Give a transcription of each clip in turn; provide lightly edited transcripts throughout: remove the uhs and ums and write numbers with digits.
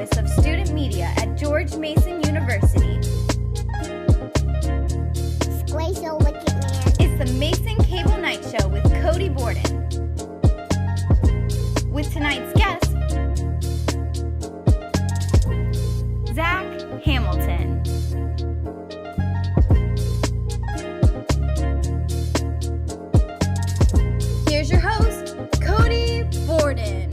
Office of Student Media at George Mason University. Squeeze look at man. It's the Mason Cable Night Show with Cody Borden. With tonight's guest, Zach Hamilton. Here's your host, Cody Borden.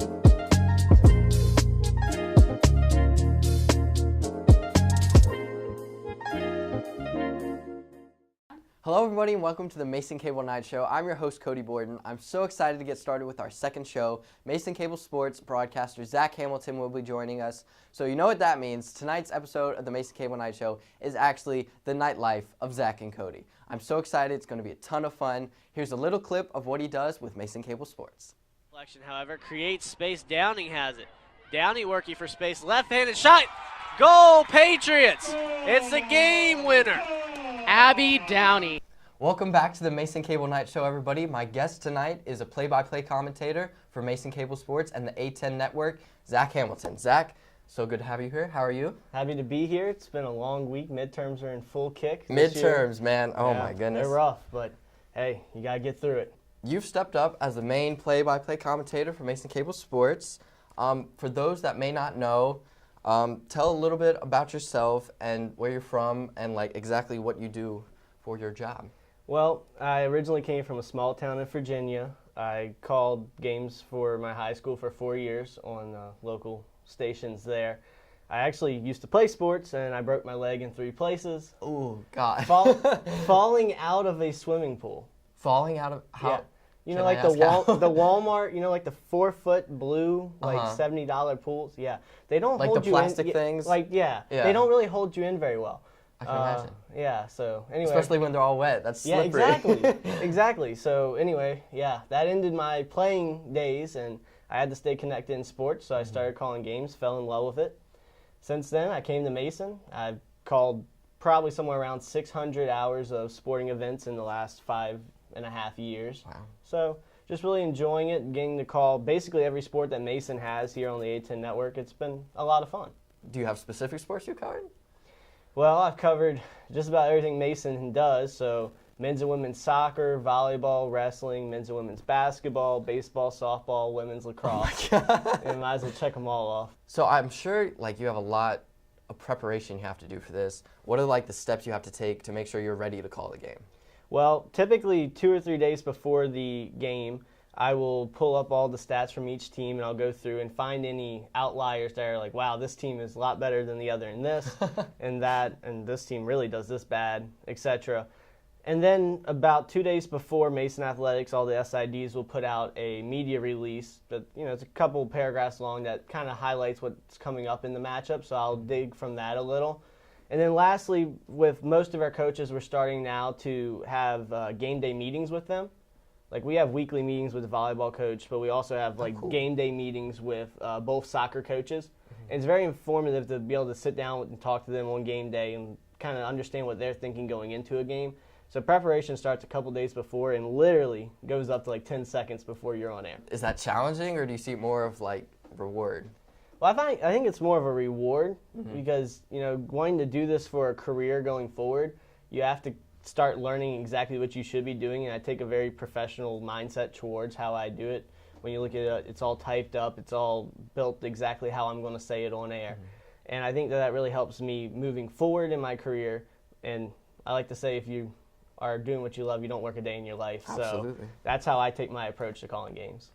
Hello everybody and welcome to the Mason Cable Night Show. I'm your host Cody Borden. I'm so excited to get started with our second show. Mason Cable Sports broadcaster Zach Hamilton will be joining us. So you know what that means. Tonight's episode of the Mason Cable Night Show is actually the nightlife of Zach and Cody. I'm so excited. It's going to be a ton of fun. Here's a little clip of what he does with Mason Cable Sports. Deflection, however, creates space. Downing has it. Downing working for space. Left-handed shot. Goal, Patriots. It's the game winner. Abby Downey. Welcome back to the Mason Cable Night Show, everybody. My guest tonight is a play-by-play commentator for Mason Cable Sports and the A10 Network, Zach Hamilton. Zach, so good to have you here. How are you? Happy to be here. It's been a long week. Midterms are in full kick this year. Midterms, man. Oh, Yeah, my goodness. They're rough, but hey, you got to get through it. You've stepped up as the main play-by-play commentator for Mason Cable Sports. For those that may not know, tell a little bit about yourself and where you're from and like exactly what you do for your job. Well, I originally came from a small town in Virginia. I called games for my high school for 4 years on local stations there. I actually used to play sports, and I broke my leg in 3 places. Oh, God. Falling out of a swimming pool. Falling out of how? Yeah. You know, Can like I the ask how? the Walmart, you know, like the 4-foot blue, like Uh-huh. $70 pools. Yeah, they don't Like hold the you plastic in. things? Like Yeah. they don't really hold you in very well. I can imagine. Yeah. So anyway, Especially when they're all wet. That's yeah, slippery. exactly. So anyway, yeah, that ended my playing days, and I had to stay connected in sports. So I started calling games, fell in love with it. Since then, I came to Mason. I've called probably somewhere around 600 hours of sporting events in the last 5.5 years. Wow. So just really enjoying it, getting to call basically every sport that Mason has here on the A10 Network. It's been a lot of fun. Do you have specific sports you covered? Well, I've covered just about everything Mason does, so men's and women's soccer, volleyball, wrestling, men's and women's basketball, baseball, softball, women's lacrosse. And might as well check them all off. So I'm sure like you have a lot of preparation you have to do for this. What are like the steps you have to take to make sure you're ready to call the game? Well, typically 2 or 3 days before the game, I will pull up all the stats from each team, and I'll go through and find any outliers that are like, wow, this team is a lot better than the other in this and that, and this team really does this bad, etc. And then about 2 days before Mason Athletics, all the SIDs will put out a media release that, you know, it's a couple paragraphs long that kind of highlights what's coming up in the matchup, so I'll dig from that a little. And then lastly, with most of our coaches, we're starting now to have game day meetings with them. Like we have weekly meetings with the volleyball coach, but we also have like game day meetings with both soccer coaches. And it's very informative to be able to sit down and talk to them on game day and kind of understand what they're thinking going into a game. So preparation starts a couple days before and literally goes up to like 10 seconds before you're on air. Is that challenging or do you see it more of like reward? Well, I think it's more of a reward because, you know, wanting to do this for a career going forward, you have to start learning exactly what you should be doing, and I take a very professional mindset towards how I do it. When you look at it, it's all typed up, it's all built exactly how I'm going to say it on air. And I think that really helps me moving forward in my career, and I like to say if you are doing what you love, you don't work a day in your life. Absolutely. So that's how I take my approach to calling games.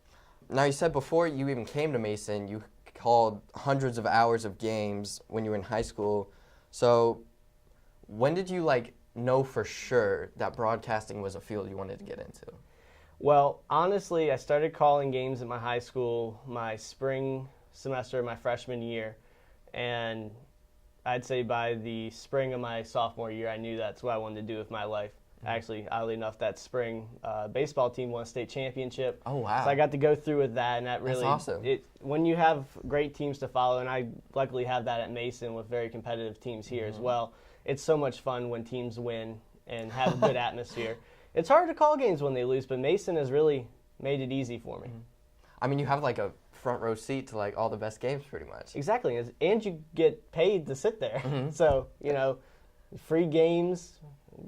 Now you said before you even came to Mason, you called hundreds of hours of games when you were in high school. So when did you like know for sure that broadcasting was a field you wanted to get into? Well, honestly, I started calling games at my high school my spring semester of my freshman year, and I'd say by the spring of my sophomore year, I knew that's what I wanted to do with my life. Actually, oddly enough, that spring baseball team won a state championship. Oh, wow. So I got to go through with that, and that really, That's awesome. When you have great teams to follow, and I luckily have that at Mason with very competitive teams here as well, it's so much fun when teams win and have a good atmosphere. It's hard to call games when they lose, but Mason has really made it easy for me. I mean, you have like a front row seat to like all the best games pretty much. Exactly, and you get paid to sit there. Mm-hmm. So, free games,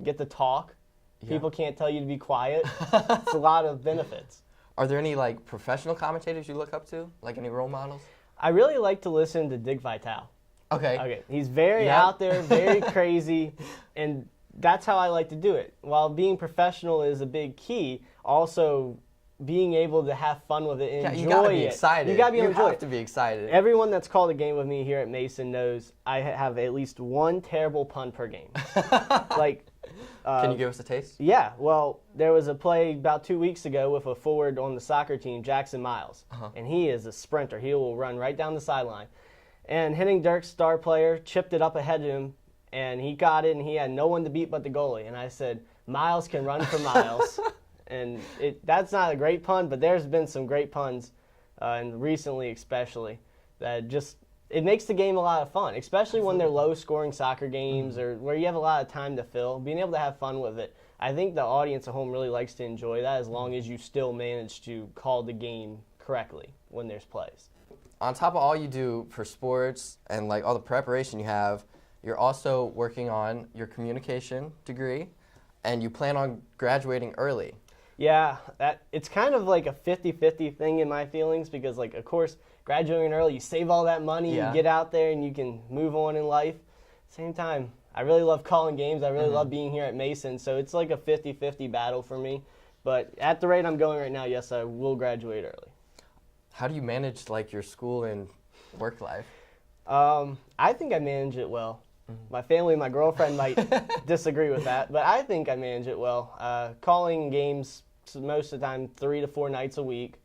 get to talk. Yeah. People can't tell you to be quiet. It's a lot of benefits. Are there any like professional commentators you look up to? Like any role models? I really like to listen to Dick Vitale. Okay. He's very out there, very crazy, and that's how I like to do it. While being professional is a big key, also being able to have fun with it and enjoy it. You gotta be excited. You gotta be able to enjoy have to be excited. Everyone that's called a game with me here at Mason knows I have at least one terrible pun per game. Can you give us a taste? Yeah, well, there was a play about 2 weeks ago with a forward on the soccer team, Jackson Miles, and he is a sprinter. He will run right down the sideline. And Henning Dirk's star player chipped it up ahead of him, and he got it, and he had no one to beat but the goalie. And I said, Miles can run for miles. And that's not a great pun, but there's been some great puns, and recently especially, that just it makes the game a lot of fun, especially when they're low-scoring soccer games or where you have a lot of time to fill. Being able to have fun with it, I think the audience at home really likes to enjoy that as long as you still manage to call the game correctly when there's plays. On top of all you do for sports and like all the preparation you have, you're also working on your communication degree, and you plan on graduating early. Yeah, it's kind of like a 50-50 thing in my feelings because, like, of course, graduating early, you save all that money, you get out there, and you can move on in life. Same time, I really love calling games. I really love being here at Mason, so it's like a 50-50 battle for me. But at the rate I'm going right now, yes, I will graduate early. How do you manage like your school and work life? I think I manage it well. My family, my girlfriend might disagree with that, but I think I manage it well. Calling games most of the time 3 to 4 nights a week.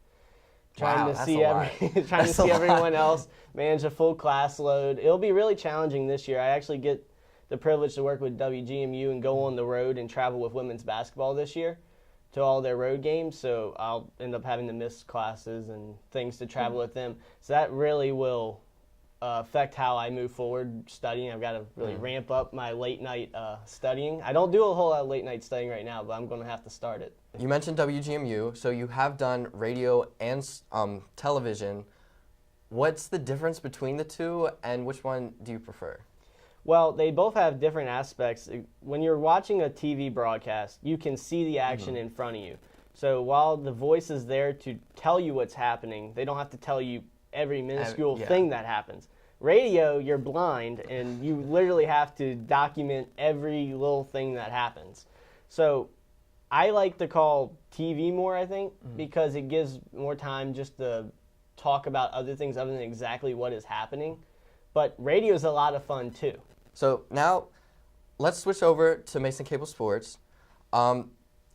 Trying to see everyone else, manage a full class load. It'll be really challenging this year. I actually get the privilege to work with WGMU and go on the road and travel with women's basketball this year to all their road games, so I'll end up having to miss classes and things to travel with them. So that really will affect how I move forward studying. I've got to really ramp up my late night studying. I don't do a whole lot of late night studying right now, but I'm going to have to start it. You mentioned WGMU, so you have done radio and television. What's the difference between the two, and which one do you prefer? Well, they both have different aspects. When you're watching a TV broadcast, you can see the action in front of you. So while the voice is there to tell you what's happening, they don't have to tell you every minuscule thing that happens. Radio, you're blind, and you literally have to document every little thing that happens. So I like to call TV more, I think, because it gives more time just to talk about other things other than exactly what is happening. But radio is a lot of fun, too. So now let's switch over to Mason Cable Sports.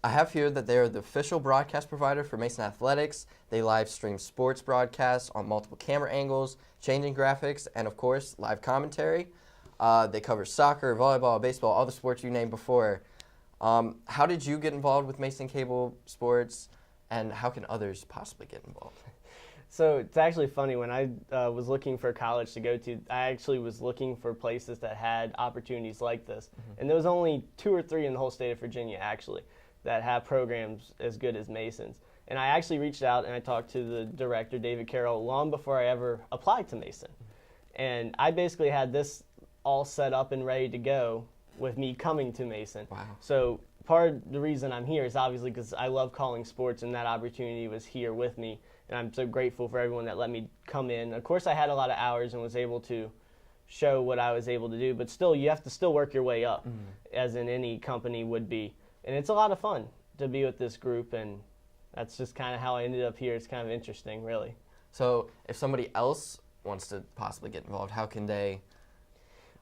I have here that they're the official broadcast provider for Mason Athletics. They live stream sports broadcasts on multiple camera angles, changing graphics, and, of course, live commentary. They cover soccer, volleyball, baseball, all the sports you named before. How did you get involved with Mason Cable Sports, and how can others possibly get involved? So it's actually funny. When I was looking for college to go to, I actually was looking for places that had opportunities like this. And there was only 2 or 3 in the whole state of Virginia, actually, that have programs as good as Mason's. And I actually reached out and I talked to the director, David Carroll, long before I ever applied to Mason. And I basically had this all set up and ready to go with me coming to Mason. Wow. So part of the reason I'm here is obviously because I love calling sports, and that opportunity was here with me. And I'm so grateful for everyone that let me come in. Of course, I had a lot of hours and was able to show what I was able to do, but still, you have to still work your way up, as in any company would be. And it's a lot of fun to be with this group, and that's just kind of how I ended up here. It's kind of interesting, really. So if somebody else wants to possibly get involved, how can they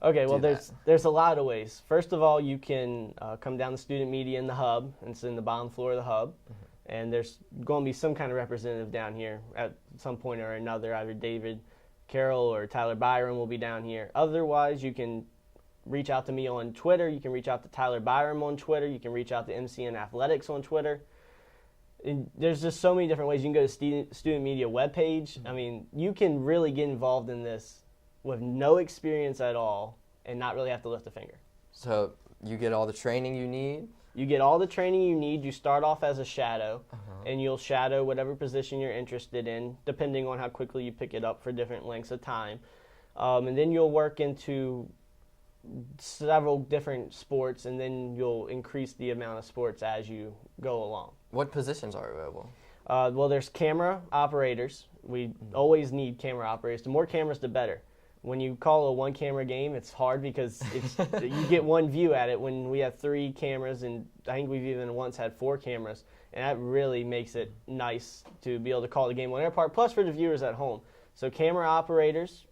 Okay, well, do there's a lot of ways. First of all, you can come down to student media in the hub, and it's in the bottom floor of the hub. And there's going to be some kind of representative down here at some point or another. Either David Carroll or Tyler Byram will be down here. Otherwise, you can reach out to me on Twitter. You can reach out to Tyler Byram on Twitter. You can reach out to MCN Athletics on Twitter. And there's just so many different ways. You can go to student media webpage. I mean, you can really get involved in this with no experience at all and not really have to lift a finger. So you get all the training you need? You get all the training you need. You start off as a shadow, and you'll shadow whatever position you're interested in, depending on how quickly you pick it up for different lengths of time. And then you'll work into several different sports, and then you'll increase the amount of sports as you go along. What positions are available? Well, there's camera operators. We always need camera operators. The more cameras, the better. When you call a one-camera game, it's hard because you get one view at it. When we have 3 cameras, and I think we've even once had 4 cameras, and that really makes it nice to be able to call the game on air part, plus for the viewers at home. So camera operators,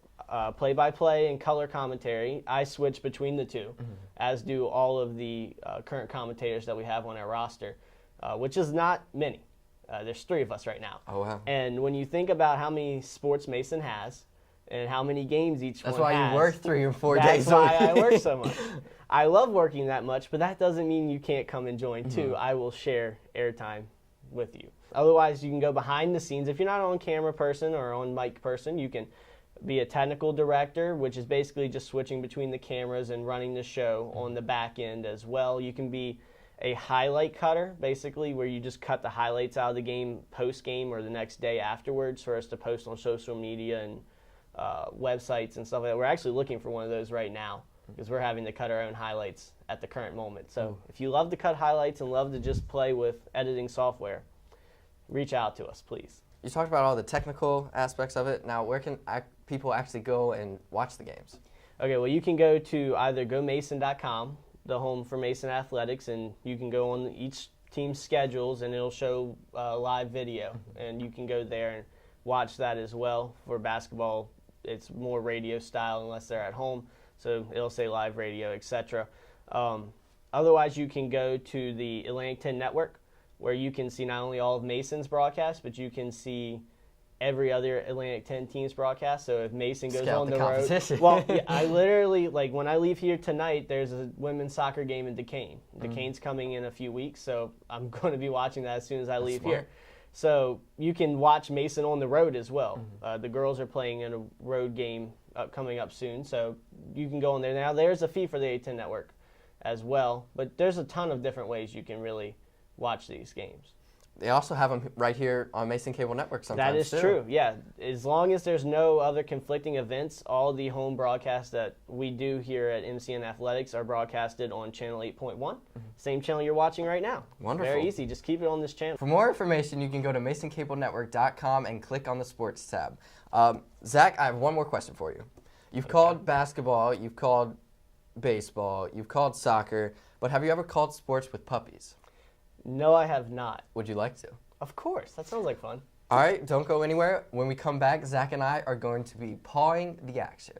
play-by-play, and color commentary. I switch between the two, as do all of the current commentators that we have on our roster, which is not many. There's 3 of us right now. Oh, wow. And when you think about how many sports Mason has, and how many games each one has. That's why you work 3 or 4 days a week. That's why I work so much. I love working that much, but that doesn't mean you can't come and join too. I will share airtime with you. Otherwise, you can go behind the scenes. If you're not on camera person or on mic person, you can be a technical director, which is basically just switching between the cameras and running the show on the back end as well. You can be a highlight cutter, basically, where you just cut the highlights out of the game post-game or the next day afterwards for us to post on social media and websites and stuff like that. We're actually looking for one of those right now because we're having to cut our own highlights at the current moment. So if you love to cut highlights and love to just play with editing software, reach out to us, please. You talked about all the technical aspects of it. Now, where can people actually go and watch the games? Okay, well, you can go to either gomason.com, the home for Mason Athletics, and you can go on each team's schedules, and it'll show live video, and you can go there and watch that as well. For basketball, it's more radio style unless they're at home, so it'll say live radio, etc. Otherwise, you can go to the Atlantic 10 Network, where you can see not only all of Mason's broadcasts, but you can see every other Atlantic 10 team's broadcast. So if Mason goes Scout on the road, competition. well, yeah, I literally, like, when I leave here tonight, there's a women's soccer game in Duquesne. Duquesne's coming in a few weeks, so I'm going to be watching that as soon as I leave here. So you can watch Mason on the road as well. The girls are playing in a road game coming up soon, so you can go on there. Now, there's a fee for the A10 Network as well, but there's a ton of different ways you can really watch these games. They also have them right here on Mason Cable Network sometimes. That is true, yeah. As long as there's no other conflicting events, all the home broadcasts that we do here at MCN Athletics are broadcasted on Channel 8.1, same channel you're watching right now. Wonderful. Very easy. Just keep it on this channel. For more information, you can go to masoncablenetwork.com and click on the sports tab. Zach, I have one more question for you. You've called basketball, you've called baseball, you've called soccer, but have you ever called sports with puppies? No, I have not. Would you like to? Of course. That sounds like fun. All right, don't go anywhere. When we come back, Zach and I are going to be pawing the action.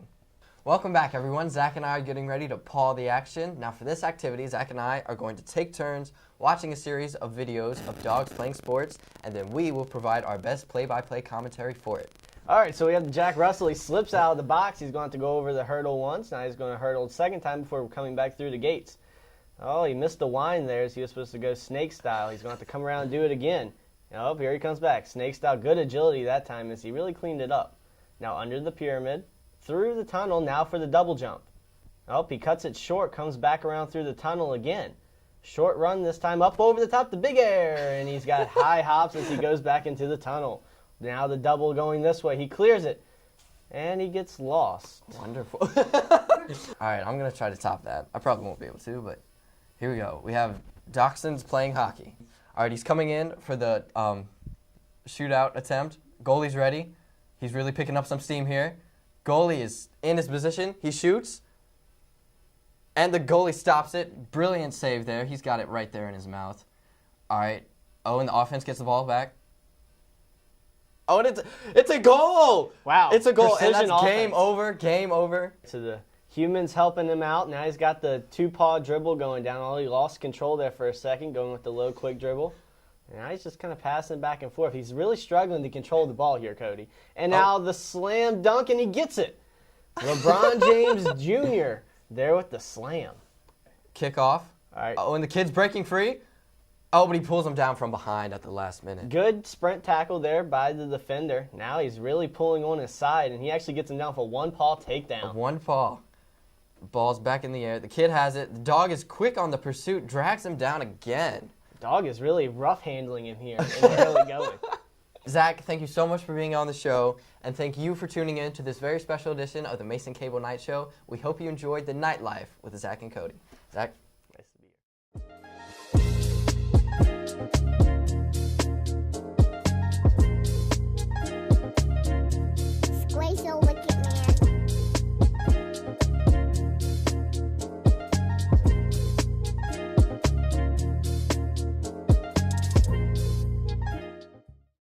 Welcome back, everyone. Zach and I are getting ready to paw the action. Now, for this activity, Zach and I are going to take turns watching a series of videos of dogs playing sports, and then we will provide our best play-by-play commentary for it. All right, so we have Jack Russell. He slips out of the box. He's going to go over the hurdle once. Now he's going to hurdle the second time before coming back through the gates. Oh, he missed the wind there as he was supposed to go snake style. He's going to have to come around and do it again. Oh, here he comes back. Snake style. Good agility that time as he really cleaned it up. Now under the pyramid, through the tunnel, now for the double jump. Oh, he cuts it short, comes back around through the tunnel again. Short run this time up over the top, the big air, and he's got high hops as he goes back into the tunnel. Now the double going this way. He clears it, and he gets lost. Wonderful. All right, I'm going to try to top that. I probably won't be able to, but here we go. We have Dachshunds playing hockey. All right, he's coming in for the shootout attempt. Goalie's ready. He's really picking up some steam here. Goalie is in his position. He shoots, and the goalie stops it. Brilliant save there. He's got it right there in his mouth. All right. Oh, and the offense gets the ball back. Oh, and it's a goal! Wow. It's a goal, and Precision that's game offense. over, game over. To the humans helping him out. Now he's got the two-paw dribble going down. Oh, he lost control there for a second, going with the low, quick dribble. Now he's just kind of passing back and forth. He's really struggling to control the ball here, Cody. And now the slam dunk, and he gets it. LeBron James Jr. there with the slam. Kickoff. All right. Oh, and the kid's breaking free. Oh, but he pulls him down from behind at the last minute. Good sprint tackle there by the defender. Now he's really pulling on his side, and he actually gets him down for one paw takedown. One paw. Ball's back in the air. The kid has it. The dog is quick on the pursuit, drags him down again. Dog is really rough handling him here and really going. Zach, thank you so much for being on the show, and thank you for tuning in to this very special edition of the Mason Cable Night Show. We hope you enjoyed the nightlife with Zach and Cody. Zach?